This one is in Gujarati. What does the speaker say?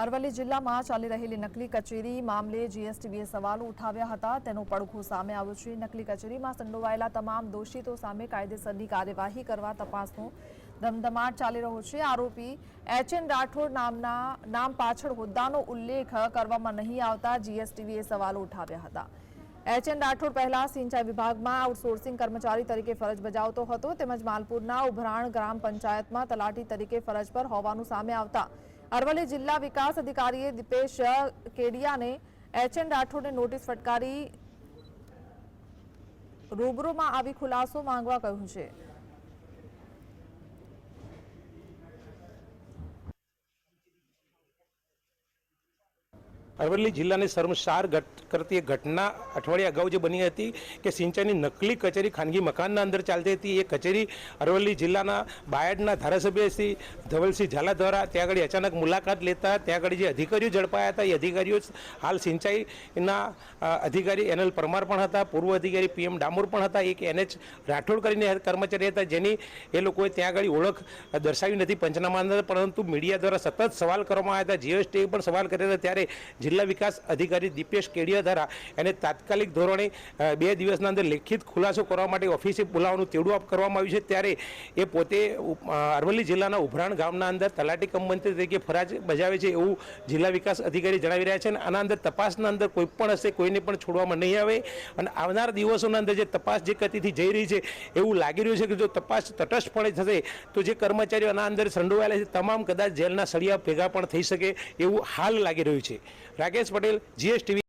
અરવલ્લી જિલ્લામાં ચાલી રહેલી નકલી કચેરી મામલે જીએસટીવીએ સવાલો ઉઠાવ્યા હતા, તેનો પડઘો સામે આવ્યો છે। નકલી કચેરીમાં સંડોવાયેલા તમામ દોષિતો સામે કાયદેસરની કાર્યવાહી કરવા તપાસનો ધમધમાટ ચાલી રહ્યો છે। આરોપી એચ.એન. રાઠોડ નામ પાછળ હોદ્દાનો ઉલ્લેખ કરવામાં નહીં આવતા જીએસટીવીએ સવાલો ઉઠાવ્યા હતા। એચ.એન. રાઠોડ પહેલા સિંચાઈ વિભાગમાં આઉટસોર્સિંગ કર્મચારી તરીકે ફરજ બજાવતો હતો, તેમજ માલપુરના ઉભરાણ ગ્રામ પંચાયતમાં તલાટી તરીકે ફરજ પર હોવાનું સામે આવતા અરવલ્લી જિલ્લા વિકાસ અધિકારીએ દીપેશ કેડિયાને એચ.એન. રાઠોડને નોટિસ ફટકારી રૂબરૂમાં આવી ખુલાસો માંગવા કહ્યું છે। અરવલ્લી જિલ્લાની શર્મસાર કરતી એક ઘટના અઠવાડિયા અગાઉ જે બની હતી કે સિંચાઈની નકલી કચેરી ખાનગી મકાનના અંદર ચાલતી હતી। એ કચેરી અરવલ્લી જિલ્લાના બાયડના ધારાસભ્ય શ્રી ધવલસિંહ ઝાલા દ્વારા ત્યાં આગળ અચાનક મુલાકાત લેતા ત્યાં આગળ જે અધિકારીઓ ઝડપાયા હતા એ અધિકારીઓ હાલ સિંચાઈના અધિકારી એન.એલ. પરમાર પણ હતા, પૂર્વ અધિકારી પી.એમ. ડામોર પણ હતા, એક એન.એચ. રાઠોડ કરીને કર્મચારી હતા જેની એ લોકોએ ત્યાં આગળ ઓળખ દર્શાવી નથી પંચનામા અંદર, પરંતુ મીડિયા દ્વારા સતત સવાલ કરવામાં આવ્યા હતા। જીએસટી પણ સવાલ કર્યા હતા ત્યારે જિલ્લા વિકાસ અધિકારી દીપેશ કેડિયા દ્વારા એને તાત્કાલિક ધોરણે 2 દિવસના અંદર લેખિત ખુલાસો કરવા માટે ઓફિસે બોલાવવાનું તેવડું કરવામાં આવ્યું છે। ત્યારે એ પોતે અરવલ્લી જિલ્લાના ઉભરાણ ગામના અંદર તલાટી કમ મંત્રી તરીકે ફરજ બજાવે છે એવું જિલ્લા વિકાસ અધિકારી જણાવી રહ્યા છે। અને આના અંદર તપાસના અંદર કોઈ પણ હશે કોઈને પણ છોડવામાં નહીં આવે અને આવનાર દિવસોના અંદર જે તપાસ જે ગતિથી જઈ રહી છે એવું લાગી રહ્યું છે કે જો તપાસ તટસ્થપણે થશે તો જે કર્મચારીઓ આના અંદર સંડોવાયેલા છે તમામ કદાચ જેલના સળિયા ભેગા પણ થઈ શકે એવું હાલ લાગી રહ્યું છે। રાકેશ પટેલ, જીએસટીવી।